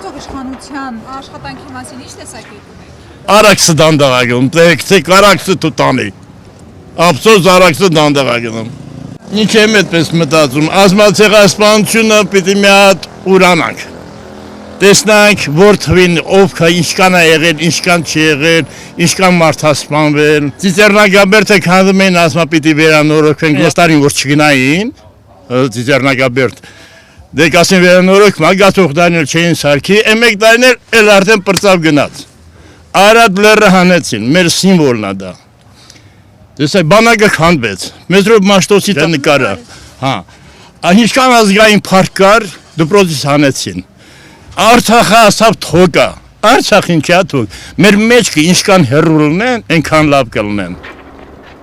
Գործող իշխանության աշխատանքի մասին ինչ տեսակետ ունեք։ Արաքսը դանդաղագում, թե կարաքսը տուտանի։ Ափսոս արաքսը դանդաղագում։ Ինչ եմ այդպես մտածում, ազգացեղասպանությունը պիտի մի հատ ուրանանք։ Տեսնանք, որ թվին ով կա, ինչքան է եղել, ինչքան չի եղել, ինչքան մարդ սպանվել։ Ծիծեռնագաբերդը քանդում էին, ասում պիտի վերանորոգվեն, ոստարին որ չգնային, ծիծեռնագաբերդ։ Դե կասին վերանորոգ, մագաթող դանել չէին սարքի, մեկ դարներ էլ արդեն պրծավ գնաց։ Արադ լեռը հանեցին, մեր սիմվոլն է դա։ Տեսեք, բանակը քանդվեց, մետրով Մաշտոցի նկարը, հա, ինչքան ազգային փառք կար, դպրոցից հանեցին։ Արցախը ասավ թոկա, Արցախին չի թոկ, մեր մեջքը ինչքան հեռու լինեն, այնքան լավ կլինեն։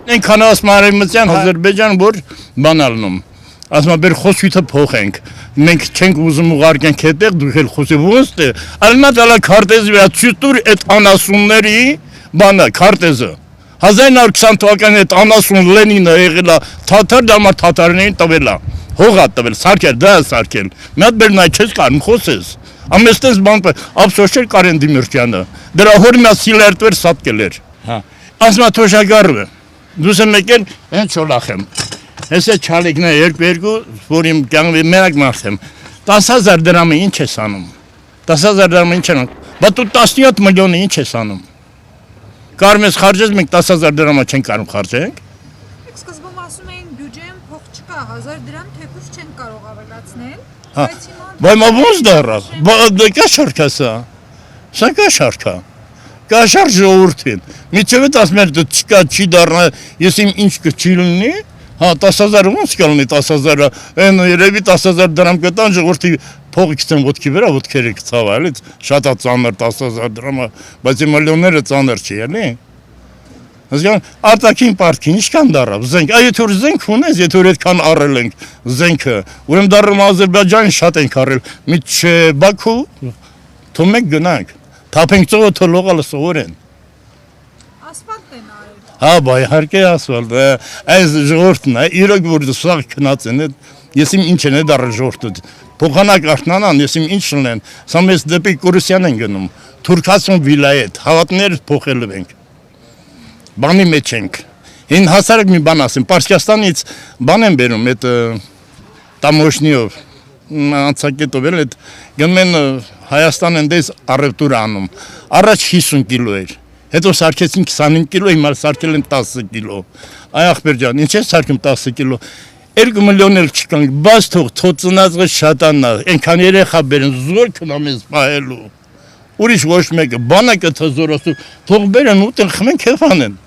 Այնքան ասում արևմտյան Ադրբեջան, որ բան ալնում։ Ասում բեր խոսույթը փոխենք, մենք չենք ուզում ուղարկենք հետեղ, դուք էլ խոսի ոնց է, ալնատալա քարտեզի վրա ցույց այդ անասունների բանը, քարտեզը։ 1920 թվականին այդ անասուն Լենինը եղել է թաթար, դամա թաթարներին տվել է, հող է տվել, սարքել, դա է սարքել։ Մի հատ բեր նայ չես կարում խոսես։ Ամեստես բան ափսոս չէր Կարեն Դիմիրճյանը։ Դրա հորը մի սիլերտվեր սատկել էր։ Հա։ Ասма թոշակառը։ Դուս եմ եկել, հենց չոլախեմ։ Հեսա չալիկն է երկու, որ իմ կյանքի մենակ մարդ եմ։ 10,000 դրամը ինչ ես անում։ 10,000 դրամը ինչ անում։ Բա դու 17 միլիոնը ինչ ես անում։ Կարում ես խարժես, մենք 10,000 դրամը չենք կարող խարժենք։ Սկզբում ասում էին բյուջեն փող չկա, 1000 դրամ թեկուզ չեն կարող ավելացնել։ Բայց ոնց դառավ։ Դա կա շարքա սա։ Սա կա շարքա։ Կա շարք ժողովրդին։ Միջև այդ ասում են դա չկա, չի դառնա, ես իմ ինչ կչի լինի։ Հա 10,000 ոնց կլինի 10,000-ը, այն երևի 10,000 դրամ կտան ժողովրդի փողը գցեն ոտքի վրա, ոտքերը կցավ, էլի շատ է ծանր 10,000 դրամը, բայց միլիոնները ծանր չի, էլի։ Հասկանում, արտաքին պարտքին ինչքան դառավ զենք, այդ որ զենք ունես, եթե որ այդքան առել ենք զենքը, ուրեմն դառնում Ադրբեջան շատ ենք առել, միջ Բաքու, թող մենք գնանք, թափենք ծովը թողողալը սովորեն։ Ասֆալտ են արել։ Հա, բայ իհարկե ասֆալտ, այս ժողովուրդն է, իրոք որ սաղ քնած են, ես իմ ինչ են դառը ժողովուրդը, փոխանակ արթնանան, ես իմ ինչ լինեն, սա մեզ դեպի Կուրուսյան են գնում, Թուրքացուն վիլայետ, հավատներ փոխելու ենք, բանի մեջ ենք, հին հասարակ մի բան ասեմ, Պարսկաստանից բան են բերում, այդ տամոշնիով, անցակետով էլ, գնում են Հայաստան են դες առևտուր անում, առաջ 50 կիլո էր, հետո սարքեցին 25 կիլո, հիմա սարքել են 10 կիլո, այ ախպեր ջան, ինչ է սարքում 10 կիլո, 2 միլիոն էլ չկանք, բաց թող ծնածը շատանա, այնքան երեխա բերեն, զոր քնամ ես պահելու, ուրիշ ոչ մեկը, բանակը թզորոսու, թող բերեն ուտեն, խմեն քեֆան են,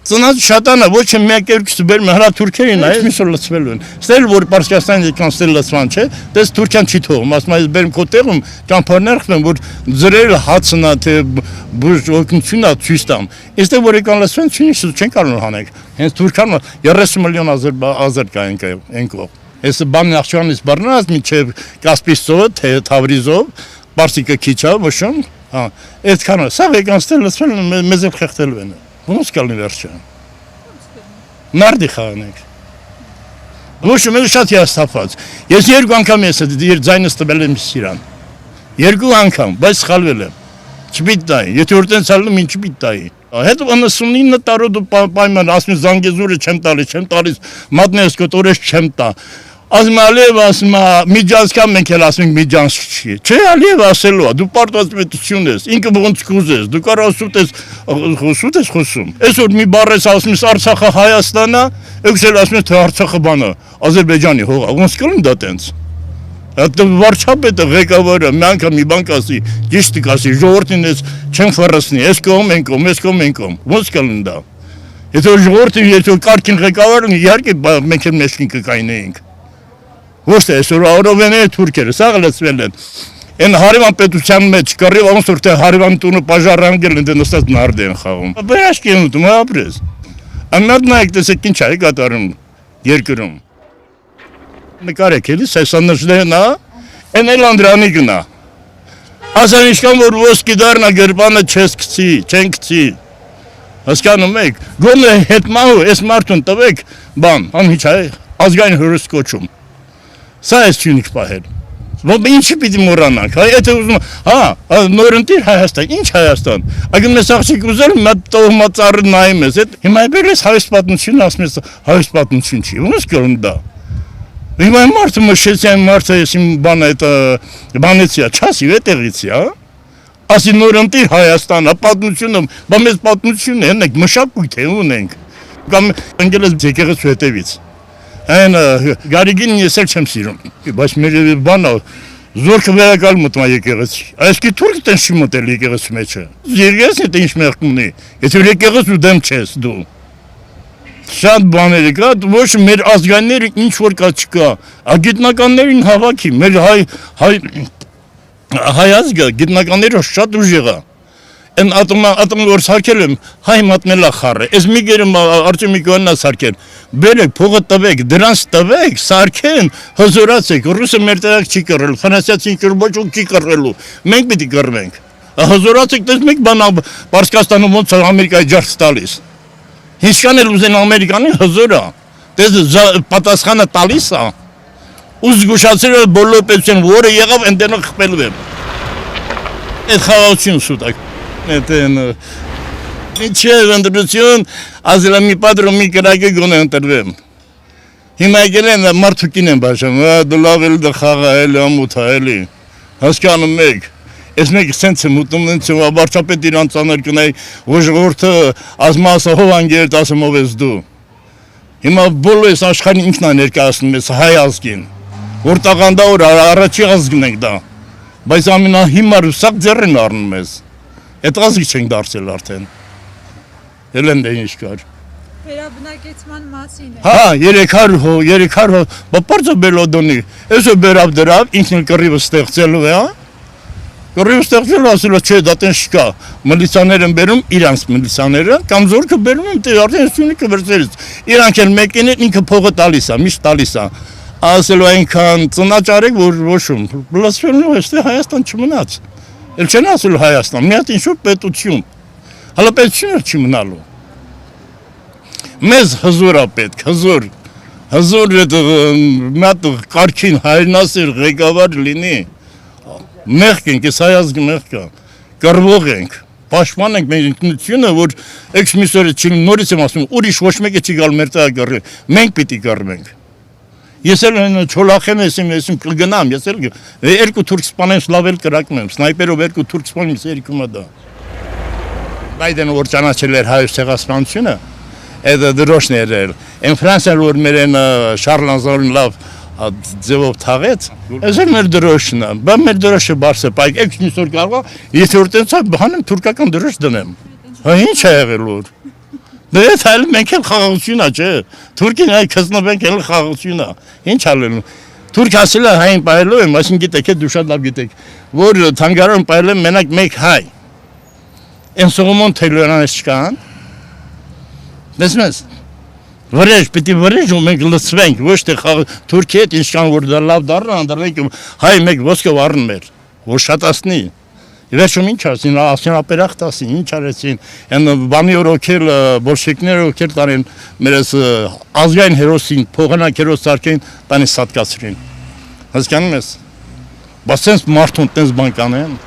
ծնած շատանա, ոչ է մեկ երկուսը բերում, հրա թուրքերին, այս միսոր լծվելու են, ստել որ Պարսկաստան եկան ստել լծվան չէ, դες Թուրքյան չի թողում, ասում այս բերում քո տեղում, ճամփարներ խմեն, որ ձրել հացնա, թե բուժ օգնությունա ցույց տամ, այստեղ որ եկան լծվեն, չեն կարող հանենք, հենց Թուրքանը 30 միլիոն ազեր կա ենքով, այս բանն Նախճիվանից բռնած, մինչև Կասպից ծովը, թե Թավրիզով, Պարսիկը քիչ է, ոչմ, հա, այդքանը, սա եկան ստել լծվել, մեզ էլ խեղդելու են։ Ոնց կլինի վերջը։ Նարդի խաղանենք։ Ոչ մեզ շատ հիասթափված։ Ես 2 անգամ ես իր ձայնս տվել եմ Սիրան։ 2 անգամ, բայց սխալվել եմ։ Չպիտի տայի, եթե որ տենց ալնում ինչ պիտի տայի։ Հետո 99 տարով պայման ասում Զանգեզուրը չեմ տալիս, Մատնեսկոտ օրես չեմ տա։ Ասում Ալիև ասում Միջանցքան մենք էլ ասում ենք Միջանցք չի։ Չէ Ալիև ասելու է, դու պարտված պետություն ես, ինքը ոնց կուզես, դու կարող սուտ ես խոսում։ Այսօր մի բառ ես ասում ես Արցախը Հայաստանն է, եկել ասում ես թե Արցախը բանը, Ադրբեջանի հողը, ոնց կլինի դա տենց։ Այդ վարչապետը ղեկավարը մի անգամ մի բան կասի, ճիշտ կասի, ժողովրդին ես չեն ֆռսնի, այս կողմ են կողմ, այս կողմ են կողմ, ոնց կլինի դա։ Եթե ժողովրդին եթե կարգին ղեկավարն իհարկե մենք էլ մեջքին կկայնեինք։ Ոչ թե այսօր Արովենի թուրքերը սաղ լծվել են, են հարևան պետության մեջ կռիվ, ոնց որ թե հարևան տունը պաժարանգել են, դե նստած նարդ են խաղում։ Բերաշկի են ուտում, ապրես։ Աննարդ նայեք, տեսեք ինչ է կատարում երկրում։ Նկարեք էլի, սեսաննշներն է, են էլ Անդրանիկն է։ Ասան ինչքան որ ոսկի դառնա գրպանը չես գցի, չեն գցի։ Հասկանում եք, գոնե հետմահու, այս մարդուն տվեք, բան, անհիչ է, ազգային հորս կոչում։ Սա ես չունիք պահել, Ո՞վ ինչի պիտի մոռանանք։ Հայ եթե ուզում, նորընտիր Հայաստան, ինչ Հայաստան։ Ագին մեզ աղջիկ ուզել մատ տոհմածառը նայում ես, հիմա բերես հայոց պատմություն, ասում ես հայոց պատմություն չի, ոնց կլում դա։ Հիմա մարդը մշեցյան մարդը ես իմ բանը այդ բանեցիա, չասի այդտեղից է, ասի նորընտիր Հայաստանը, պատմությունը, բա մեզ պատմություն ենք, մշակույթ է ունենք։ Կամ անգելես եկեղեցու հետևից։ Այն Գարիգին ես էլ չեմ սիրում, բայց մեր բանը զորքը վերակալ մտմա եկեղեցի։ Այսքի թուրքը տեն չի մտել եկեղեցու մեջը։ Եկեղեցին է ինչ մեղք ունի, եթե եկեղեցու դեմ չես դու։ Շատ բաներ կա, ոչ մեր ազգայինները ինչ որ կա չկա, գիտնականներին հավաքի, մեր հայ ազգը գիտնականները շատ ուժեղ է։ Են ատոմ որ սարքել եմ, հայ մատնելա խառը, ես մի գերում Արտյոմի Կոյաննա սարքել, բերեք, փողը տվեք, դրանց տվեք, սարքեն, հզորացեք, ռուսը մեր տեղակ չի կռել, ֆրանսիացին ոչ ոք չի կռելու, մենք պիտի կռվենք, հզորացեք, տես մեկ բան Պարսկաստանում ոնց Ամերիկայի ջարդը տալիս, ինչքան էլ ուզեն Ամերիկանին հզորա, տես պատասխանը տալիս է, ու զգուշացել է բոլոր պետություն, որը եղավ ընդենը խպելու եմ, այդ խաղաղություն սուտակ, Մինչև ընտրություն, ասել եմ մի պատրում մի կրակի գոնե ընտրվեմ։ Հիմա եկել են մարդուկին են բաժանում, դու լավ էլ դա խաղա էլի, ամութա էլի, հասկանում եք, ես մեկ սենց եմ ուտում, վարչապետ իրան ծանր կնայի, որ ժողովուրդը ազմասը հովանգերտ ասում ով ես դու։ Հիմա բոլոր ես աշխարհին ինքն է ներկայացնում ես հայ ազգին, որ տաղանդավոր առաջի ազգն ենք դա, բայց ամենահիմար ու սաղ ձեռն առնում ես։ Այդ ազգի չենք դարձել արդեն, էլ են դե ինչ կար։ Վերաբնակեցման մասին է։ Հա, 300 հո, բա պարծը բելոդոնի, ես ու բերավ դրավ, ինքն էլ կռիվը ստեղծելու է, կռիվը ստեղծելու ասել է, չէ, դա տեն շկա, մլիցաներ են բերում, իրանց մլիցաները, կամ զորքը բերում են, արդեն սյունիկը վերցերից, իրանք էլ մեկին են, ինքը փողը տալիս է, միշտ տալիս է, ասելու այնքան ծնաճարեք, որ ոչում, բլասվելու էստե Հայաստան չմնաց։ Էլ չեն ասելու Հայաստան, մի հատ ինչ-որ պետություն, հալա պետությունը չի մնալու։ Մեզ հզոր է պետք, հզոր մի հատ կարգին հայրենասեր ղեկավար լինի, մեղք ենք, ես հայ ազգը մեղք է, կռվող ենք, պաշտպան ենք մեր ինքնությունը, որ էքս միսորը չի նորից եմ ասում, ուրիշ ոչ մեկը չի գալ մեր տեղ կռվի, մենք պիտի կռվենք։ Ես էլ չոլախեմ ես կգնամ, ես էլ երկու թուրք սպանեմ, լավ էլ կրակնեմ, սնայպերով երկու թուրք սպանեմ, ես երիքում է դա։ Բայդենը որ ճանաչել էր հայոց ցեղասպանությունը, այդ դրոշն էր էլ, են Ֆրանսիան որ մեր են Շարլանզորին լավ ձևով թաղեց, ես էլ մեր դրոշն է, բա մեր դրոշը բարսը պայք, էքս միսոր կարող է, եթե որ տենցա հանեմ թուրքական դրոշ դնեմ, հա ինչ է եղել որ։ Դե այդ այլ մենք էլ խաղաղություն է, չէ, թուրքին այ քսնվենք էլ խաղաղություն է, ինչ ալելու, թուրք ասել է հային պայելու եմ, այսին գիտեք, դու շատ լավ գիտեք, որ թանգարան պայել եմ մենակ մեկ հայ, են Սողոմոն Թեյլորանես չկան, դեսմ ես, վրեժ, պիտի վրեժ ու մենք լծվենք, ոչ թե թուրքի հետ ինչքան որ դա լավ դառնա, անդրվենք հայ մեկ ոսկով առն մեր, որ շատացնի, Վերջում ինչ ասին, ասինապերախտ ասին, ինչ արեցին, են բանի որ օքել, բոլշիկները օքել տարին մեր ազգային հերոսին, փողանակ հերոս սարքեն, տանի սատկացրին, հասկանում ես, բա սենց մարդուն տենց բան կանեն,